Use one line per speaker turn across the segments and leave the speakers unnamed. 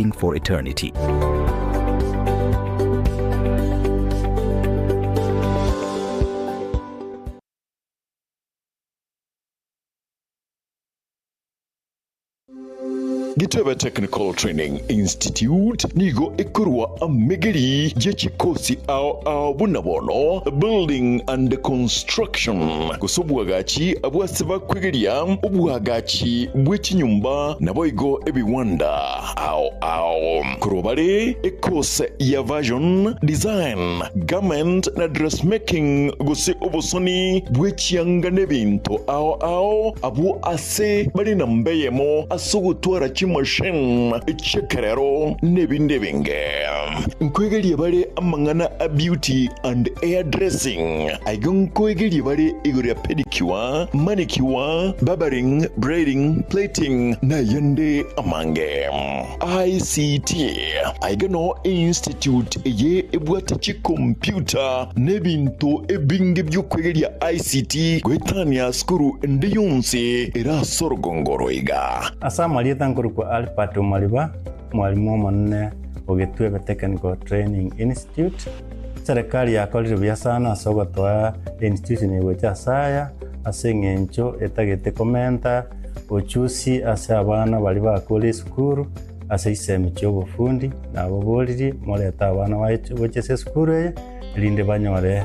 waiting for eternity.
Gitebe Technical Training Institute nigo ikurwa amegeri jechikosi ao bunabono building and construction kusubwagachi abwasiba kwegeria ubwagachi bw'ekinyumba naboigo ebiwanda ao kurobare ekose ya version design garment na dressmaking gusi obusoni bw'ekiyanga n'ebintu ao abu ase bari nambeyemo asugutwara machine chekerero nebindebinge nkwegeli bare amangana a beauty and hairdressing aigon kwegeli bare igorya pedicure manicure barbering braiding plating na yande amange ICT aigano institute ye ebwatachi computer nebintu ebinge by'okwegeli ICT gwetania skuru ndiyunsi era sorgongoroiga
asamali tankuru kwa Alpato Maliba mwalimu omonene ogitwebe Technical Training Institute serikali yakolire bya sana asogotwa institution yegocha saya aseng'encho etagete komenta ochusi ase abana bali bakole skuru ase isemi cy'obufundi nabo boliri moleta abana bochese skuru ye linde banyore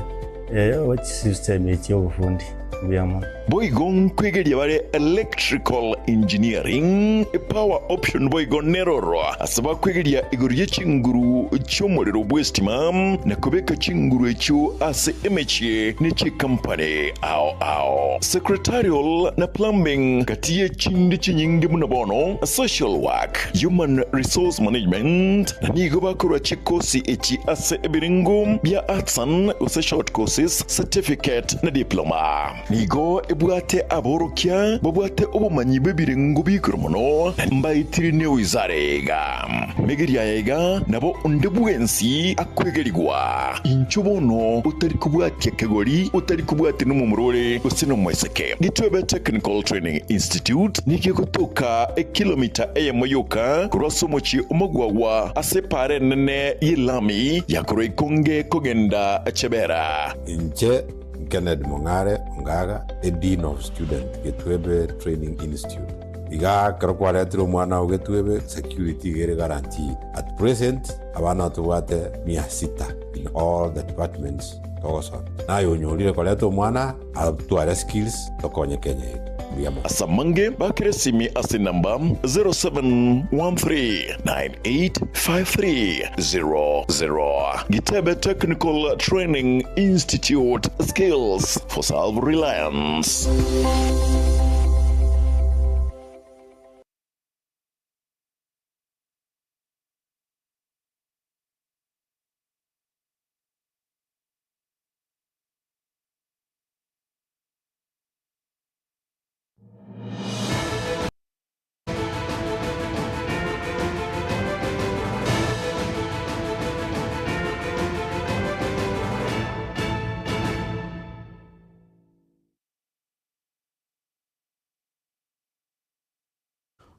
system cy'obufundi byamo
boigon kwegeria bare electrical engineering power option boigon neroro asaba kwegeria igorye chinguru cy'omuriro bwestima na kubeka chinguru ekyo ase emeche n'eki company ao secretarial na plumbing katiye chindi chinyingi munabono social work human resource management na nigo bakora chikosi eki ase ebiringo bya arts and short courses certificate na diploma nigo ebwate aborokia bobwate obumanyi bebirengo bikromono mbayitirine wizarega megeria yega nabo ondebwensi akwegerigwa inchubono utari kubwate kegori utari kubwate numumurore usino mweseke Gitwebe Technical Training Institute nikikotoka kilomita eyemoyoka kurosomochi omogwawa asepare nene yilami yakoroikonge kogenda chebera
inche Kenneth Mongare Ngaga, the Dean of Student, Gitwebe Training Institute. Iga karokwaretiro mwana wa Gitwebe security gere guarantee. At present, abana tuwate 600 in all the departments togoson. Na yonyolire koleto mwana atuare skills tokonye Kenya yetu.
Asamange bakiresimi ase namba 0713985300. Gitebe Technical Training Institute, skills for self-reliance.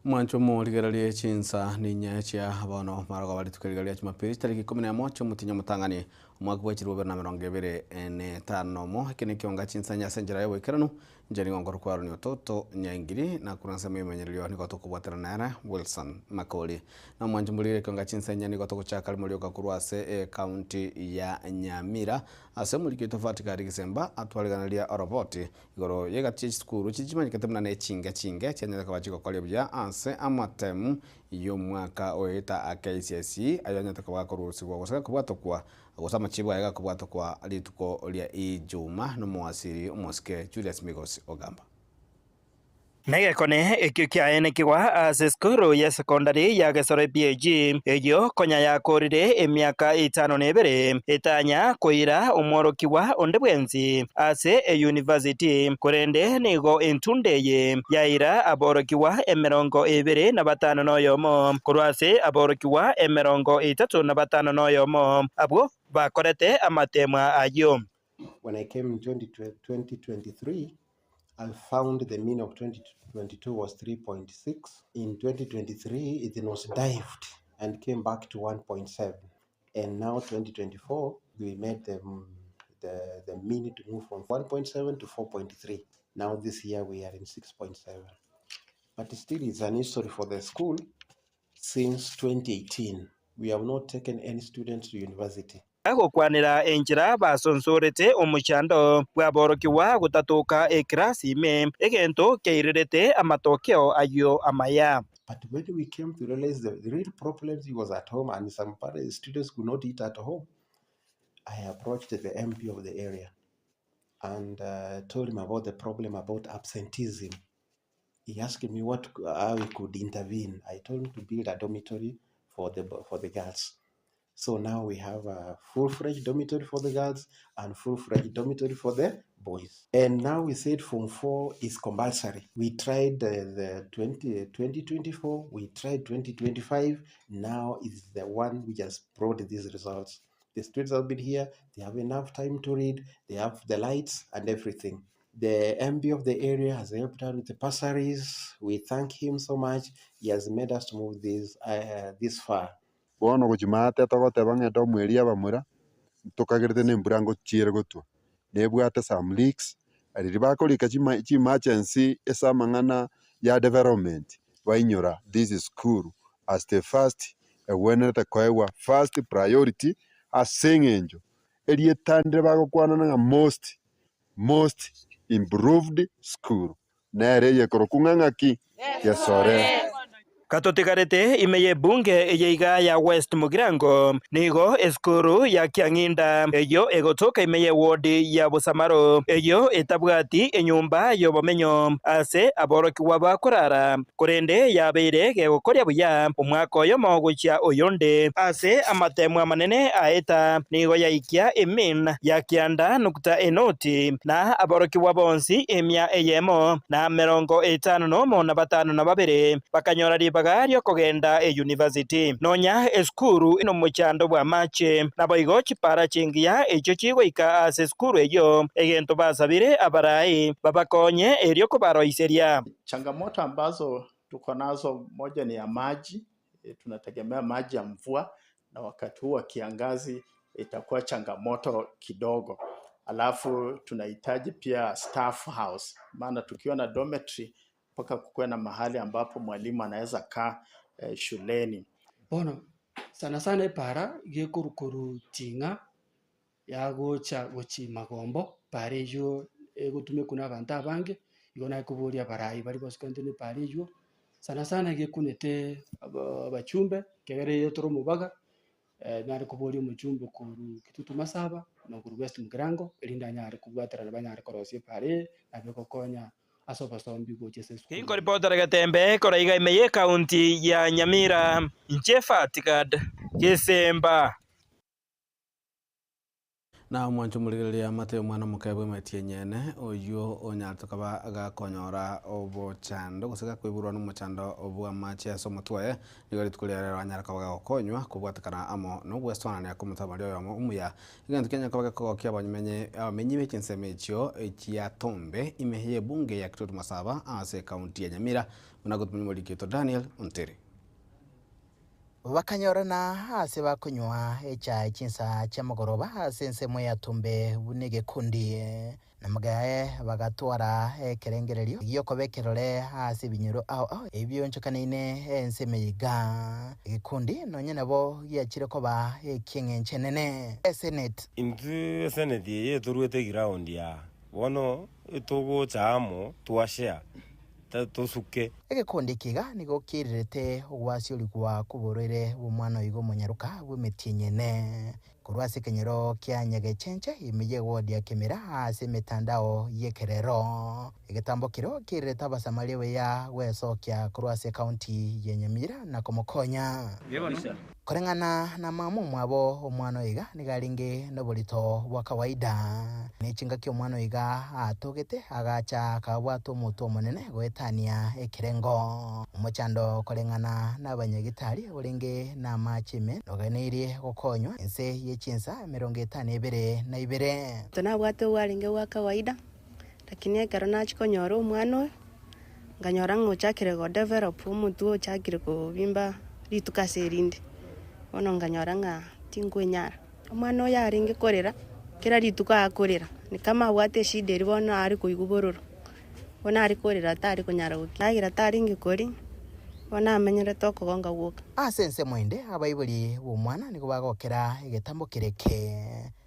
Mwancho mo ligeralie chinsa ni nyachia abono marago bali tukerigalia Jumapili tariki 11 mutinya mutangani umwaka wa 2025 mo kene kionga chinsa nya senjera yewe keranu njani ngongoro kwa runi ototo nyangiri na kunansa memenyerelio niko tukubwatera nara Wilson Makoli na mwancho mulire kionga chinsa nya niko tukuchaka limulioka kurwase county ya Nyamira ase mulike tofauti kari Gisemba atwaliganania roboti igoro yega chiskuru chichimanye katemna ne chinga cyanyaka kabachiko kolya bya anse amatemu yo mwaka oita KCSE ayanyata kabakorusi kwa gusaka kubwatokwa agusama chibwa yega kubwatokwa lituko lya Ijuma no mwasiri umoske Julius Migos Ogamba
Megekone ekikiaene kiwa aseskuru ya secondary ya Gesore PAG eyo konya ya korire emiaka 5 etanya koira umorokiwa ondebwenzi ase university korende nigo entundeye yaira aborokiwa 25 noyomo kurwase aborokiwa 35 noyomo abo bakorete amatemwa ayo.
When I came in 2023, I found the mean of 2022 was 3.6. In 2023, it was dived and came back to 1.7. And now 2024, we made the mean to move from 1.7 to 4.3. Now this year we are in 6.7. But still it's an history for the school. Since 2018, we have not taken any students to university.
Gukwanira enjira basonsorete omuchando bwaborokiwa gutatuka ekirasi ime egento keirirete amatokeo ayo amaya.
But when we came to realize the real problem was at home and some students could not eat at home, I approached the MP of the area and told him about the problem about absenteeism. He asked me how we could intervene. I told him to build a dormitory for the girls. So now we have a full-fledged dormitory for the girls and full-fledged dormitory for the boys. And now we said Form 4 is compulsory. We tried the 2024, we tried 2025. Now is the one we just brought these results. The students have been here, they have enough time to read, they have the lights and everything. The MB of the area has helped out with the bursaries. We thank him so much. He has made us to move this far.
Bono guchimate togoteba ng'enda omweri abamura tukagirite nembura ngochiere gotwa nebwate some leaks ariri bakorika chi emergency esa mang'ana ya development bainyora this is school as the first wenete koewa first priority aseng'enjo erietandire bagokwana na most improved school nere yekoroku ng'ang'aki yesore
Katotikarete imeye bunge eyeiga ya West Mugirango nigo eskuru ya Kiang'inda eyo egotoka imeye wodi ya Busamaro eyo etabwati enyumba yobomenyo ase aborokiwa bakorara korende yabeire gegokoria buya omwaka oyo mogochia oyonde ase amatemwa manene aeta nigo yaikia emin ya kianda nukta enoti na aborokiwa bonsi emia eyemo na 50 na 52 bakanyora bagario kogenda university nonya eskuru ino muchando bwa mache na boigo chipara chingia echo chigoika ase eskuru eyo egento basabire abarai babakonye erio kubaroiseria.
Changamoto ambazo tuko nazo, moja ni ya maji. Tunategemea maji ya mvua na wakati huu wa kiangazi itakuwa changamoto kidogo. Alafu tunahitaji pia staff house, maana tukiwa na dormitory mpaka kukuwe na mahali ambapo mwalimu anaweza kaa shuleni.
Bono sana sana ipara gekurukuru tinga ya gocha gochi magombo pare yo egutume kuna abantu abange igona kuburia barayi bari bosikantene pare yo sana sana gekunete abachumbe kegere yotoro mubaga nari kuburia muchumbe kuru kitutu masaba no kuru West Mugirango elinda nyari kubwatara banyari korosie pare abekokonya
Kingo ripota Gatembe koraiga imeye kaunti ya Nyamira Nchefatikad Kisemba
na mwancho muligiria Mateo mwana mukebwe metie nyene oyo onyatokaba agakonyora obochando gusika kwiburwa n'umuchando obwa mache somotwe nigari tukulera anyaraka bagakonywa kubwatakana amo no gwestwana ya kumutabali oyo umuya igantu Kenya kabaga kokia abanyimenye amenyi bekinseme ekyo ekia Tombe imehye bunge ya Kitutu Masaba ase kaunti ya Nyamira munagutumye mulikito Daniel Onteri
bakanyorana ase bakunywa echai chinsa chamagoroba ase nsemo ya Tombe bunege kundi namagaye bagatwara ekerengererio giyokobekerore ase binyuro aho ebyo nchokanine ensemeyiga gikundi nonye nabo yachire koba ekyengenchenene Senate
intu Senate yeturwete ground ya bono itugo chamo twashare tusuke
egikundi kiga nigo kirirete ogwasi oligwa kuborere bomwana igo monyaruka bwemetie nyene kurwasi kenyero kya nyagechenche imiye wodi ya Kemera ase mitandao yekerero egetambo kiro kirirete abasamali ya wesokia kurwasi county ya Nyamira na komokonya korengana na mamu mwabo omwana iga nigaringe nobolito bwa kawaida nechinga kyo omwana iga atogete agacha kabwato muto monene gwetania ekirengo umuchando korengana n'abanyagitari oringe na machime noganirie gukonywa ense yechinsa 52
tunabwato waringe wa kawaida lakini ekarona chikonyora omwana nganyora ngochakire go develop omuntu ochakire ko bimba ritukaserinde bono nganyora ng'a tinkwenyara omwana oyo arenge korera kera rituko akorera ni kama abwate shida eri bono ari koigubororo bono ari korera tari konyara gukiagira tari ngikori bono amenyerete okogonga gwoka
ase ensemo ende abaibori b'omwana nigo bagokera egetambo kireke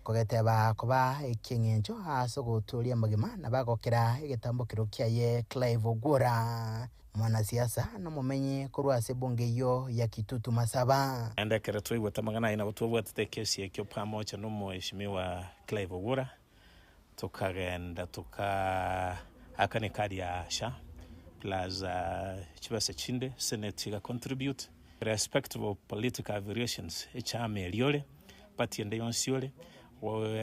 kogeteba koba eking'encho ase ogoturia amagema na bagokera egetambo kiro kiaye Clive Ogwora mwanasiasa na mumenyi korwa ase bunge iyo ya Kitutu Masaba
endekere twaigwete magana ina gotwabwatete kesi ekio pamoja n'umuheshimiwa Clive Ogwora tukagenda akane kadi ya SHA plus chibase chinde senate ga contribute respective of political variations echame eliole party ende yonsiole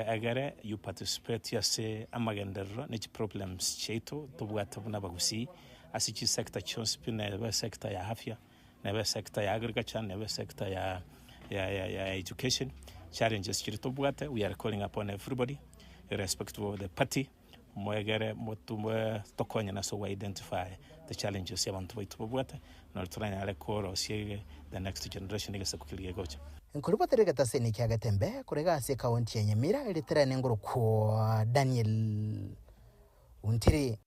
agare you participate yase amagenderro ne problems cheito tubwata buna bagusi asichi sector chonspi na sector ya afya na sector ya agriculture na sector ya education challenges chito bwata we are calling upon everybody irrespective of the party mwegere mutumwe tokonya na so identify the challenges yabantu baitu bwata na turanya ale koro siege the next generation igase kukilige gocha
nkuribotere gataseni kya gatembe kurega ase kaunti ya Nyamira eliterane nguru kwa Daniel Untiri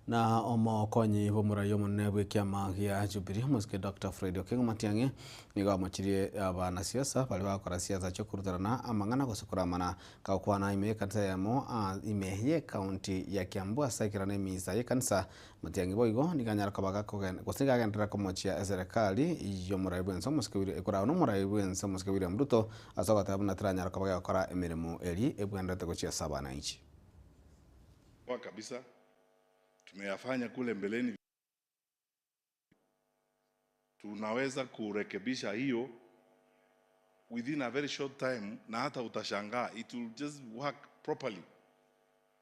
na omokonyi bomurayo munene bw'ekiama gia Jubilee musike Dr. Fred Okengo Matiang'i nigo amochirie abana siasa bali bakora siasa cyo kurutarana amang'ana gusikuramana kakwana ime kanisa yamo ime ye county ya Kiambu asaikira ne misa ye kanisa Matiang'i boigo niganyara kabaga gusiga gendera komochia serikali iyo murayo bwenso musike wiri ekora no murayo bwenso musike William Ruto asogota abuna tranyara kabaga akora emirimo eri ebwendete gochia sabana ichi
kwa kabisa tumeyafanya kule mbeleni, tunaweza kurekebisha hiyo within a very short time, na hata utashangaa it will just work properly.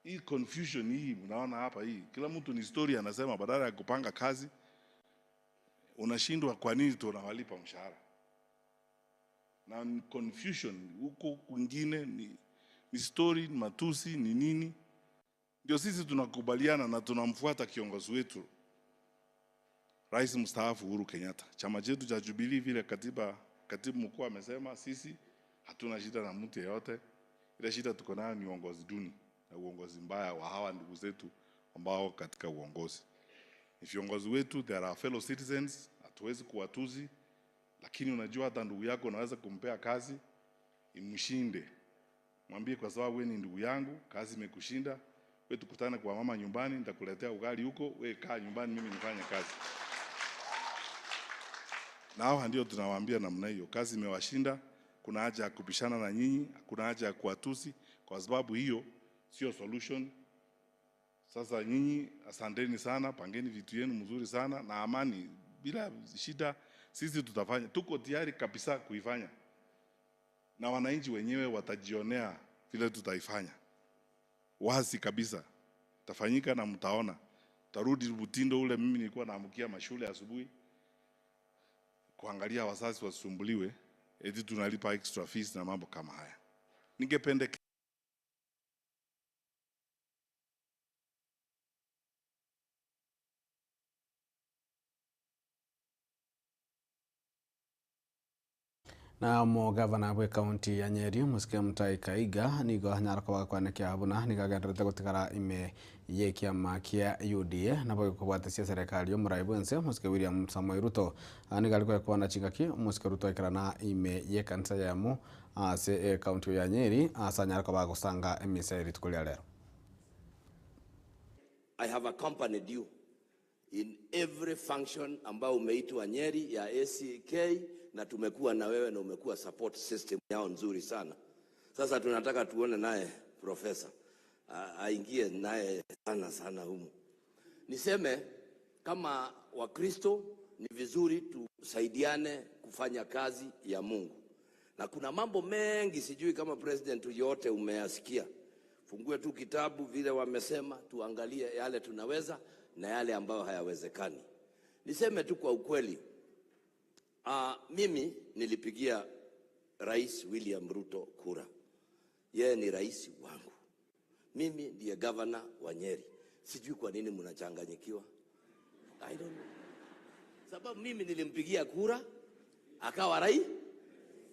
Hii confusion hii mnaona hapa hii, kila mtu ni story anasema, badala ya kupanga kazi unashindwa kwa nini tunawalipa mshahara, na confusion huko kwingine ni story matusi ni nini. Ndio sisi tunakubaliana na tunamfuata kiongozi wetu Rais mstaafu Uhuru Kenyatta. Chama chetu cha Jubilee vile katibu mkuu amesema, sisi hatuna shida na mtu yeyote. Ile shida tuko nayo ni uongozi duni na uongozi mbaya wa hawa ndugu zetu ambao katika uongozi. Ni viongozi wetu, they are our fellow citizens, hatuwezi kuwatuzi, lakini unajua hata ndugu yako unaweza kumpea kazi imshinde. Mwambie kwa sababu wewe ni ndugu yangu, kazi imekushinda. Wewe tukutane kwa mama nyumbani, nitakuletea ugali huko, wewe kaa nyumbani mimi nifanye kazi. Na hao ndio tunawaambia namna hiyo, kazi imewashinda, kuna haja ya kupishana na nyinyi, kuna haja ya kuwatusi kwa sababu hiyo sio solution. Sasa nyinyi asanteni sana, pangeni vitu yenu mzuri sana na amani bila shida, sisi tutafanya. Tuko tayari kabisa kuifanya. Na wananchi wenyewe watajionea vile tutaifanya. Wazi kabisa tafanyika na mtaona. Tarudi mtindo ule mimi nilikuwa naamkia mashule asubuhi kuangalia wazazi wasumbuliwe eti tunalipa extra fees na mambo kama haya. Ningependa
na mo gavana bwe county ya Nyeri musike Mutahi Kahiga nigo nyarako kwanekya abuna nigagenderete gutigara ime ye kiama kia UDA nabo kubwatesia serikali yo murayi bwense musike William Samoei Ruto nigaliko kwana chingaki musike Ruto ikarana ime ye kanisa yamo ase county ya Nyeri asanyarako bagusanga emiseri tukulia lero.
I have accompanied you in every function ambao umeitwa Nyeri ya ACK, na tumekuwa na wewe na umekuwa support system yao nzuri sana. Sasa tunataka tuone naye profesa aingie naye sana humu. Niseme kama Wakristo ni vizuri tusaidiane kufanya kazi ya Mungu. Na kuna mambo mengi sijui kama president yote umeyasikia. Fungue tu kitabu vile wamesema, tuangalie yale tunaweza na yale ambayo hayawezekani. Niseme tu kwa ukweli, mimi nilipigia Rais William Ruto kura. Yeye ni rais wangu. Mimi ndiye governor wa Nyeri. Sijui kwa nini mnachanganyikiwa. I don't know. Sababu mimi nilimpigia kura akawa rais,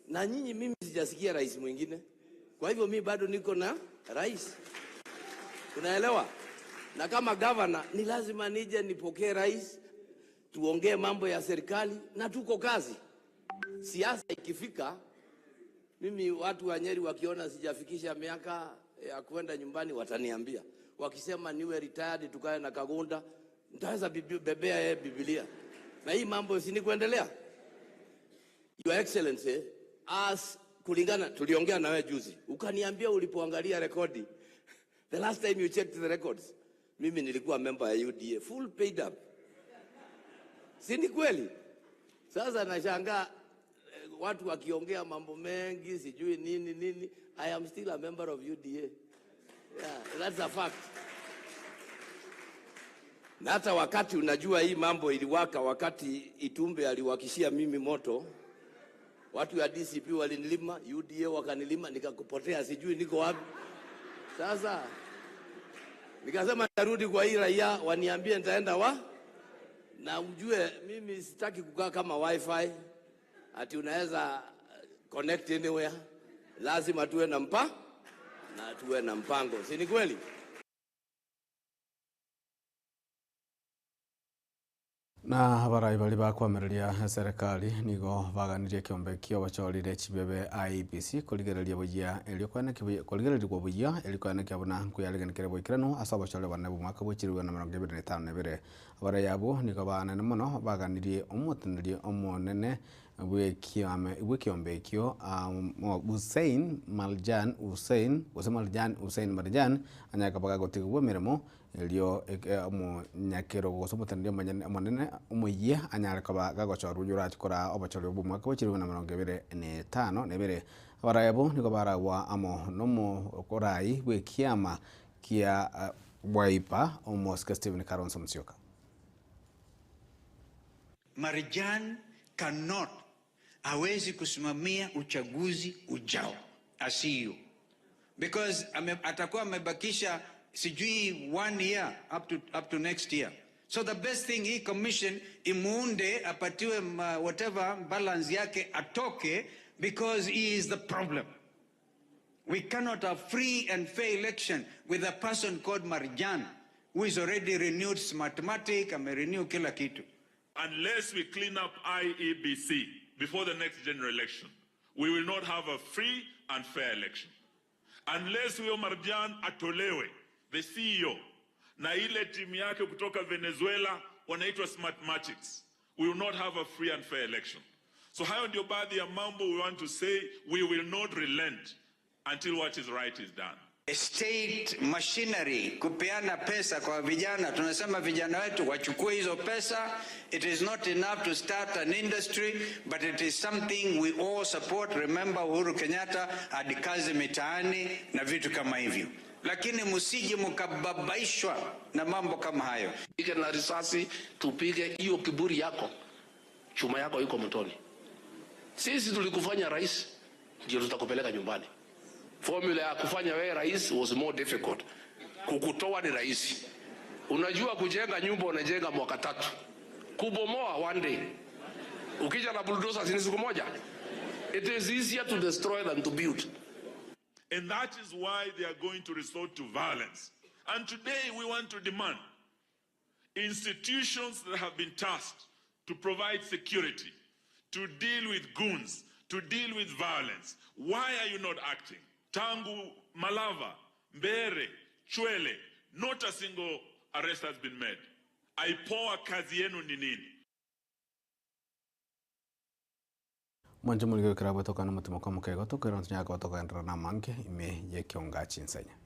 na nyinyi mimi sijasikia rais mwingine. Kwa hivyo mimi bado niko na rais. Unaelewa? Na kama governor ni lazima nije nipokee rais, tuongee mambo ya serikali na tuko kazi. Siasa ikifika, mimi watu wa Nyeri wakiona sijafikisha miaka ya kwenda nyumbani wataniambia. Wakisema niwe retired tukae na Kagunda, nitaweza bebea Biblia. Na hii mambo si ni kuendelea. Your Excellency, as kulingana tuliongea na wewe juzi, ukaniambia ulipoangalia rekodi, the last time you checked the records, mimi nilikuwa member ya UDA, full paid up. Si ni kweli? Sasa nashangaa watu wakiongea mambo mengi, sijui nini. I am still a member of UDA. Yeah, that's a fact. Na hata wakati unajua hii mambo iliwaka, wakati Itumbe aliwakishia mimi moto, watu ya DCP walinilima, UDA wakanilima, nikakupotea, sijui niko wapi. Sasa nikasema nitarudi kwa hii raia, waniambie nitaenda na ujue mimi sitaki kukaa kama wifi ati unaweza connect anywhere. Lazima tuwe na tuwe na mpango. Si ni kweli?
Na abarai bali bakwamereria serikali nigo baganirie kiombe kio bachorire chibebe IEBC kuligereria bujia elikwana kiabona kuyalegenikere boikirano asaba chole bana bumaka bochirwe na 2025 nebere abarai abo nigo banene muno baganirie omoteneri omonene bwekiombe kio Hussein Marjan anyaka baga gotigwa miremo elio nyakero gosomoteneri monene umuye anyara kaba gagochorwa jura chikora obachorwa bumaka bochirwe na 2025 nebere abarayabo niko baragwa amo nomo korai bwekiama kia Wiper Omoska Stephen Kalonzo Musyoka.
Marjan hawezi kusimamia uchaguzi ujao asiyo, because atakuwa amebakisha sijui 1 year up to next year. So the best thing hii commission imuunde, apatiwe whatever balance yake, atoke, because he is the problem. We cannot have free and fair election with a person called Marjan who is already renewed Smartmatic, renew kila kitu.
Unless we clean up IEBC before the next general election, we will not have a free and fair election. Unless huyo Marjan atolewe, the CEO, na ile timu yake kutoka Venezuela wanaitwa Smartmatics, we will not have a free and fair election. So hayo ndio baadhi ya mambo we want to say. We will not relent until what is right is done.
State machinery kupeana pesa kwa vijana, tunasema vijana wetu wachukue hizo pesa. It is not enough to start an industry, but it is something we all support. Remember Uhuru Kenyatta hadi kazi mitaani na vitu kama hivyo, lakini musije mkababaishwa na mambo kama hayo.
Pige na risasi, tupige hiyo kiburi yako, chuma yako iko motoni. Sisi tulikufanya rais, ndio tutakupeleka nyumbani. Formula ya kufanya wewe rais was more difficult. Kukutoa ni rahisi. Unajua kujenga nyumba unajenga mwaka 3. Kubomoa one day. Ukija na bulldozer ni siku moja. It is easier to destroy than to build.
And that is why they are going to resort to violence. And today we want to demand institutions that have been tasked to provide security, to deal with goons, to deal with violence. Why are you not acting? Tangu Malava, Mbere, Chwele, not a single arrest has been made. Aipoa kazi yenu ni nini?
Mwanjo mulio kirabo toka na mutimo kwa mkego toka ronto nyaka toka na manke ime ye kionga chinsanya.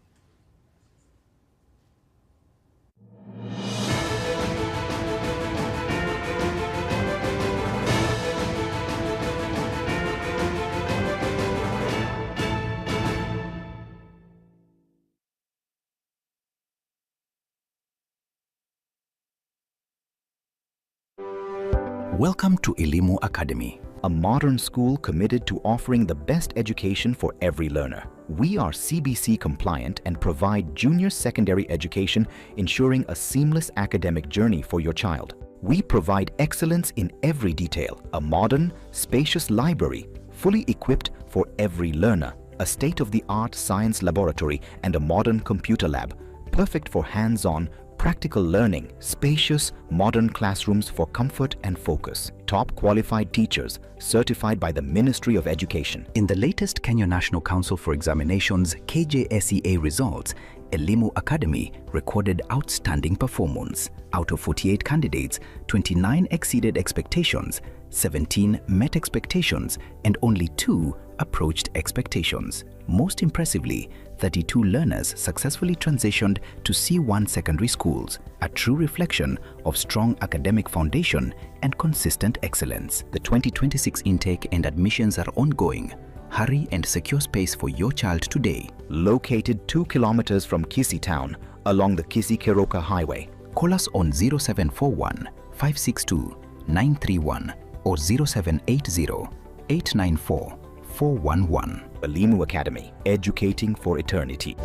Welcome to Elimu Academy, a modern school committed to offering the best education for every learner. We are CBC compliant and provide junior secondary education, ensuring a seamless academic journey for your child. We provide excellence in every detail. A modern, spacious library, fully equipped for every learner. A state-of-the-art science laboratory and a modern computer lab, perfect for hands-on, practical learning. Spacious, modern classrooms for comfort and focus. Top qualified teachers, certified by the Ministry of Education.
In the latest Kenya National Council for Examinations KJSEA results, Elimu Academy recorded outstanding performance. Out of 48 candidates, 29 exceeded expectations, 17 met expectations, and only 2 approached expectations. Most impressively, 32 learners successfully transitioned to C1 secondary schools, a true reflection of strong academic foundation and consistent excellence. The 2026 intake and admissions are ongoing. Hurry and secure space for your child today.
Located 2 kilometers from Kisii town along the Kisii-Keroka Highway.
Call us on 0741 562 931 or 0780 894 411.
Elimu Academy, educating for eternity.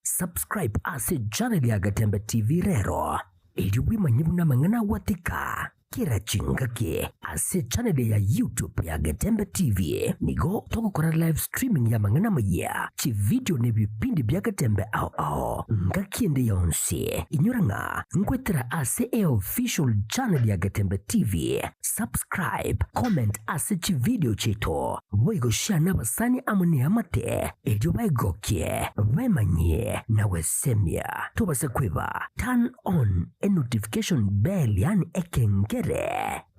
Subscribe ase channel ya Gatembe TV rero ili wimanye muna mangana watika kira chingake ase channel ya YouTube ya Gatembe TV nigo toko kora live streaming ya mangana maya chi video ne bipindi bya Gatembe ao ngakiende yonse inyuranga ngwetera ase official channel ya Gatembe TV. Subscribe, comment ase chi video cheto boigo share n'abasani amune amate ejo baigokye bemanye na wesemia tubase kweba turn on a notification bell yani ekengere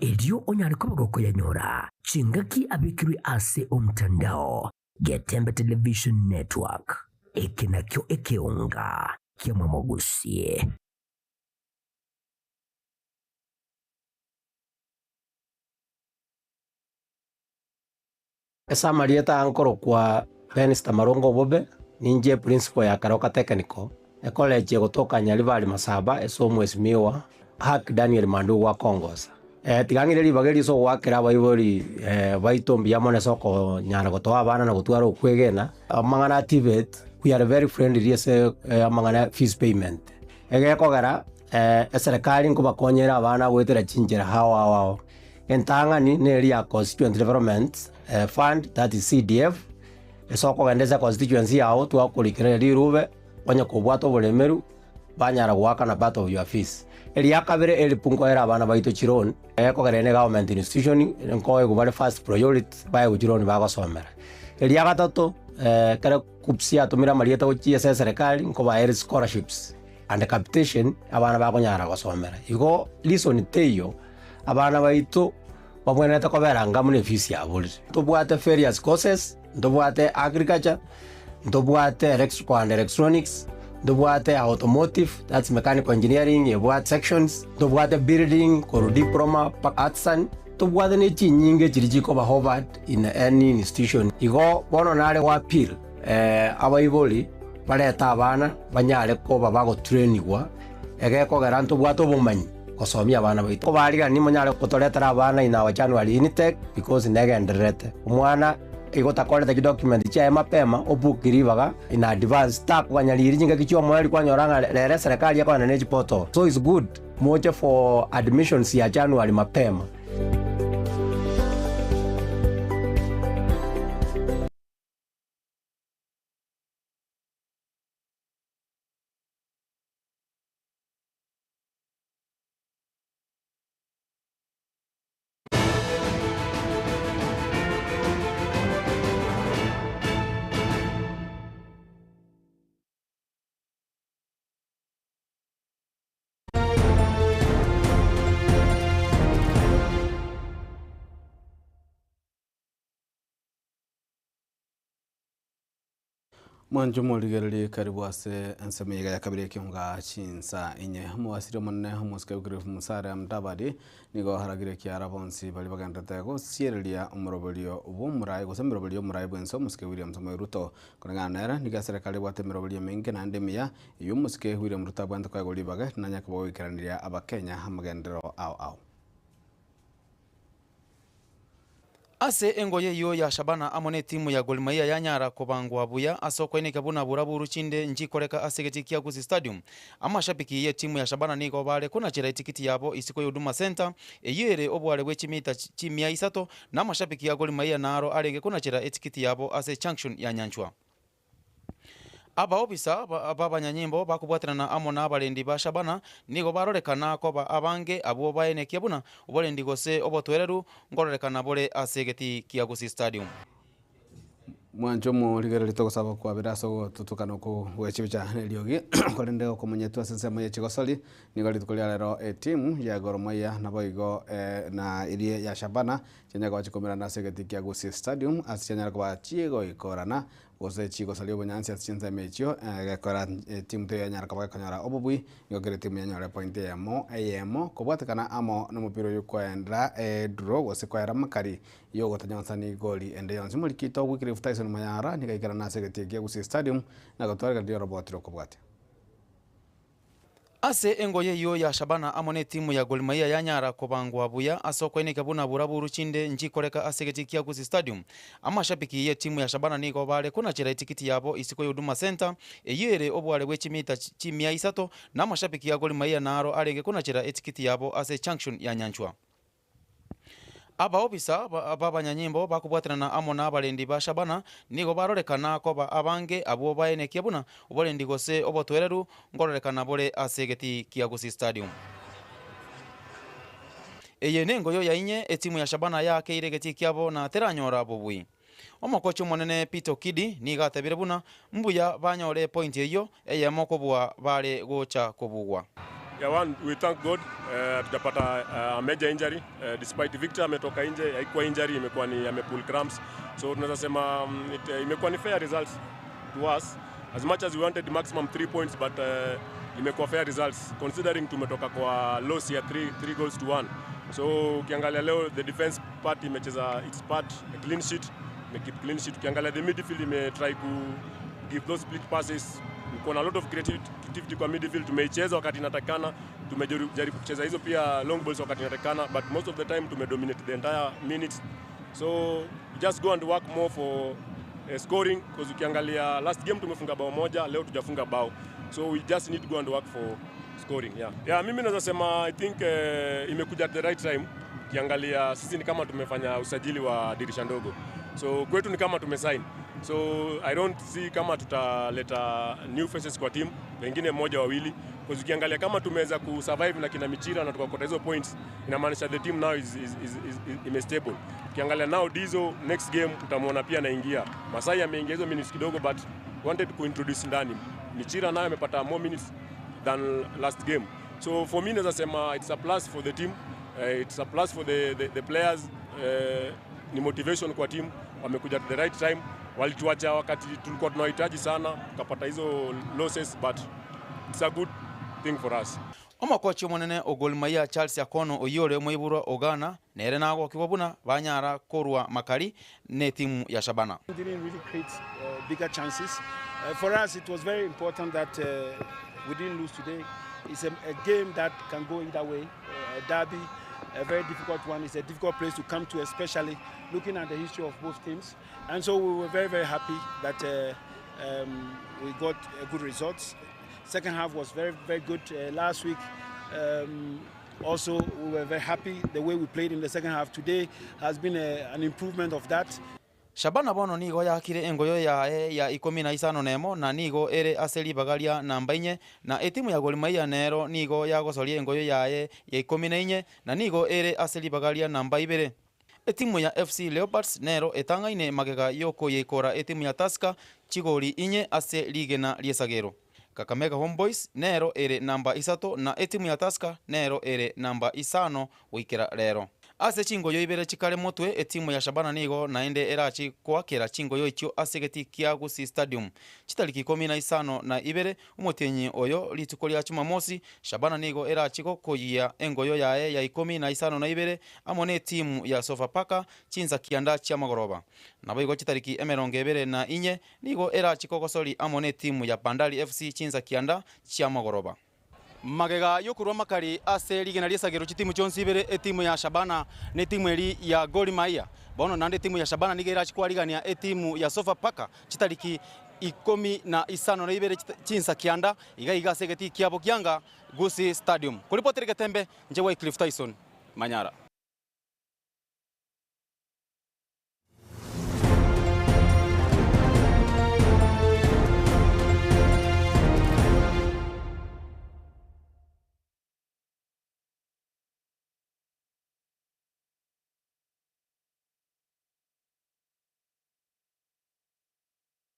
ejo onyari kubagoko yanyora chingaki abikiri ase omtandao Gatembe Television Network ekinakyo ekeunga kiamamogusie.
Esa marieta ankoro kwa Benista Marongo Bobe ninje principal ya Karoka Technical college gotoka Nyaribari Masaba eso mwesimiwa Hak Daniel Mandu wa Kongosa tigangire libageri so wakera baibori baitombi yamone soko nyana gotoa abana na gutwara okwegena amangana activate we are very friendly ese amangana fees payment egekogera serikali nkubakonyera abana gwetera chinjira hawa entangani neri ya constituent development fund, that is CDF esoko gendeza constituency yao twakurikira rirube onye kubwato bulemeru banyara gwaka na part of your fees eli akabere eli punko era abana baito chiron ekogerene government institution nkoye kubale first priority baye guchironi bagosomera eli agatatu kare kupsia tumira marieta uchi ese serikali nko ba air scholarships and capitation abana bagonyara gosomera igo listen teyo abana baito bamwenete kobera ngamune fees ya buli tubwate various courses ndobwate agriculture ndobwate electrical and electronics ndobwate automotive, that's mechanical engineering, yebwate sections ndobwate building koro diploma artisan ndobwate ne chinyinge chirijiko ba Harvard in any institution igo bono nale wa appeal abaiboli baleta abana banyare ko babago trainingwa egeko garanto bwato bumanyi kosomia abana baitu bariga ni munyare kutoretera abana in our January intake because negenderete umwana igota college document cha mapema obukiribaga in advance tak wanyaliri jinga kichwa mwali kwanyoranga lere serikali yako na neji poto so it's good moja for admissions ya January mapema.
Mwanjumo ligerali karibu ase ensemiga ya kabiri kiunga chinsa inye mwasiri monne muske ugrifu musare mtabadi nigo haragire kiara bonsi bali bagandate go sierelia umrobolio ubumrai go semrobolio murai bwenso muske William Samoei Ruto konanga nera niga serikali bwate mrobolio mengi na ndemia iyo muske William Ruto bwante kwa golibaga nanya kwa wikirandia abakenya hamagendero au
ase engoye iyo ya Shabana amone timu ya Gor Mahia ya Nyara kubangwa buya asoko ine kabuna buraburu chinde njikoreka asegeti Kiagusi Stadium amashabiki ye timu ya Shabana nigo bare kuna chira itikiti yabo isiko Huduma Center eyere obware wechimita chimia isato na amashabiki ya Gor Mahia naro arenge kuna chira itikiti yabo ase junction ya Nyanchwa. Aba obisa babanyanyimbo bakubwatirana amo n'abarendi ba Shabana nigo barorekana ko abange abo baene kiabuna oborendi gose obotwereru ngororekana bore asegeti Kiagusi Stadium.
Mwanjo mu ligero litogosaba kwa biraso tutukana ko wechibicha neliogi kolende ko munyetu sense moye chigosoli nigo litukolia lero timu ya Gor Mahia na boigo na irie ya Shabana chenya kwa chikomera na segeti Kiagusi Stadium asichenya kwa chiego ikorana gose chigo salio bonyansi asichenza mechio gakora timu te ya Nyara kwa kanyara obubui ngogere timu ya Nyara point ya mo ayemo kobwatakana amo no mupiro yukwenda draw gose kwa ramakari yo gotanyansani goli ende yonse mulikito wikire Tyson Mayara nikaikara na segeti Kiagusi Stadium na gotwara ndio robotiro kobwate ase engoye iyo ya Shabana amone timu ya Gor Mahia ya Nyara kubangwa buya asoko ine kabuna buraburu chinde njikoreka asegeti Kiagusi Stadium amashabiki ye timu ya Shabana nigo bare kuna chira itikiti yabo isiko Huduma Center eyere obware wechimita chimia isato na amashabiki ya Gor Mahia naro arenge kuna chira itikiti yabo ase junction ya Nyanchwa. Aba obisa babanyanyimbo bakubwatirana amo n'abarendi ba Shabana nigo barorekana ko abange abo baene kiabuna oborendi gose obotwereru ngororekana bore asegeti Kiagusi Stadium. Eye nengo yo yainye etimu ya Shabana yake iregeti kiabo na teranyora bubui. Omokocho monene Pito Kidi niga tabire buna mbuya banyore point eyo eye mokobwa bare gocha kobugwa.
Yeah, one, we thank God tutapata a major injury despite Victor ametoka nje, haikuwa injury, imekuwa ni amepull cramps, so tunaweza sema imekuwa ni fair results to us as much as we wanted maximum 3 points, but imekuwa fair results considering tumetoka kwa loss ya 3 goals to 1. So ukiangalia leo the defense part imecheza its part, a clean sheet, make it clean sheet. Ukiangalia the midfield imetry to give those split passes. Kuna a lot of creativity kwa midfield, tumeicheza wakati inatakana, tumejaribu kucheza hizo pia long balls wakati inatakana, but most of the time tumedominate the entire minutes. So just go and work more for scoring, because ukiangalia last game tumefunga bao moja, leo tujafunga bao. So we just need to go and work for scoring. Yeah, mimi naweza sema I think imekuja at the right time. Ukiangalia sisi ni kama tumefanya usajili wa dirisha ndogo. So kwetu ni kama tumesign. So I don't see kama tutaleta new faces kwa team, wengine mmoja wawili, because ukiangalia kama tumeweza kusurvive na kina Michira na tukakota hizo points, inamaanisha the team now is stable. Ukiangalia now Dizo next game utamwona pia anaingia. Masai ameingia hizo minutes kidogo, but wanted to introduce ndani. Michira naye amepata more minutes than last game. So for me naweza sema it's a plus for the team, it's a plus for the players, ni motivation kwa team, wamekuja at the right time. Walituacha wakati tulikuwa tunahitaji sana, tukapata hizo losses, but it's a good thing for us.
Omokochi monene Gor Mahia Charles Akono oyore moiburo ogana nere nago kibobuna banyara korwa makari ne timu ya Shabana.
Didn't really create bigger chances. For us it was very important that we didn't lose today. It's a game that can go either way. A derby, a very difficult one. It's a difficult place to come to, especially looking at the history of both teams. And so we were very, very happy that we got good results. Second half was very, very good. Last week, also we were very happy the way we played in the second half. Today has been an improvement of that.
Shabana bono nigo yakire engoyo ya 15 nemo na nigo ere aseli bagalia namba 4 na etimu ya Gor Mahia nero nigo yagosoria engoyo ya 14 na nigo ere aseli bagalia namba 2. Etimu ya FC Leopards nero etangaine magega yoko yekora etimu ya Tusker chigori 4 ase ligena liesagero. Kakamega Homeboys nero ere namba 3 na etimu ya Tusker nero ere namba 5 wikira rero. Ase chingoyo ibere chikare motwe etimu ya Shabana nigo naende erachi kwakera chingoyo icho asegeti Kiagusi Stadium chitariki 15 na ibere umutenyi oyo lituko lya Jumamosi. Shabana nigo erachi kokoyia engoyo yae ya 15 na ibere amone timu ya Sofapaka chinza kianda cha magoroba nabo igo chitariki 24 nigo erachi kokosori amone timu ya Bandari FC chinza kianda cha magoroba. Magega yokurwa makari ase ligena liesagero chitimu chonsi ibere etimu ya Shabana ne timu eri ya Gor Mahia bono nande timu ya Shabana nigera chikwarigania timu ya Sofapaka chitariki 15 na ibere chinsa kianda iga segeti kiabo kianga Gusii Stadium. Kuripoteri Gatembe, njewe Cliff Tyson, Manyara.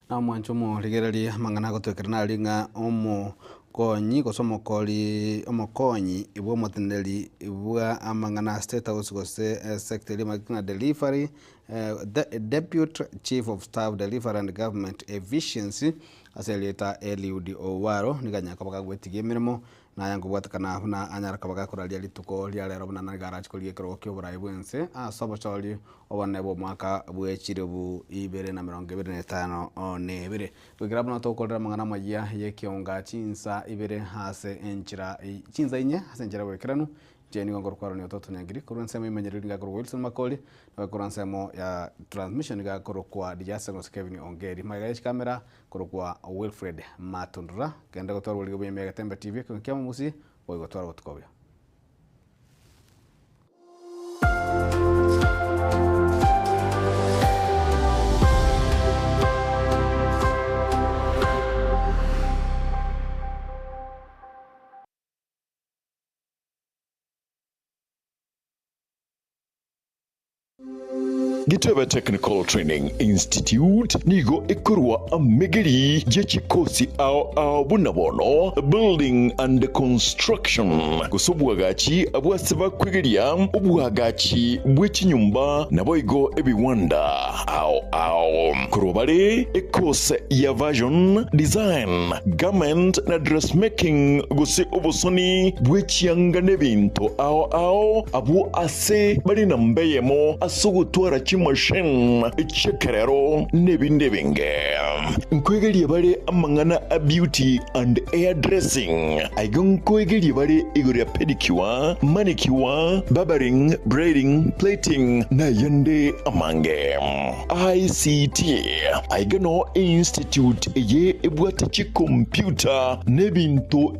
na mwancho mo rigereri mangana gotwekera ringa omo konyi gosomokori omokonyi ibwo motenderi ibwa amangana State House gose secretary magina delivery deputy chief of staff delivery and government efficiency aseleta Eliud Owaro niganya kabaga gwetigie mirimo na yango bwatakana na anyara kabaga kuralia lituko lia lero bana na garage kolie kero kyo burai bwense sobo choli obone bo mwaka bwechire bu 2025 nebere kugira bana to kolera mangana majia yekionga chinsa ibere hase enchira chinsa inye hase enchira wekeranu jeni ngor kwaro ni ototo nyangiri kuranse mo imenyereri ngakoro Wilson Makoli na kuranse mo ya transmission ngakoro kwa Dijasen Kevin Ongeri magayesh kamera koro kwa Wilfred Matundra kenda gotwara uligo bya Gatembe TV kwa musi boy gotwara gotkobe.
Gitebe Technical Training Institute nigo ikurwa amegeri jechikosi ao bunabono building and construction kusubwagachi abwasiba kwegeria ubwagachi bw'ikinyumba naboigo ebiwanda ao kurobare ekose ya version design garment na dressmaking gusi obusoni bw'ikianga n'ebintu ao abu ase bari nambeyemo asugutwara machine chekerero nebindebinge nkwegerie bare amangana a beauty and hair dressing aigon kwegeri bare igore pedicure manicure barbering braiding plating na yende amange ICT aigono institute ye ebwata chi computer nebinto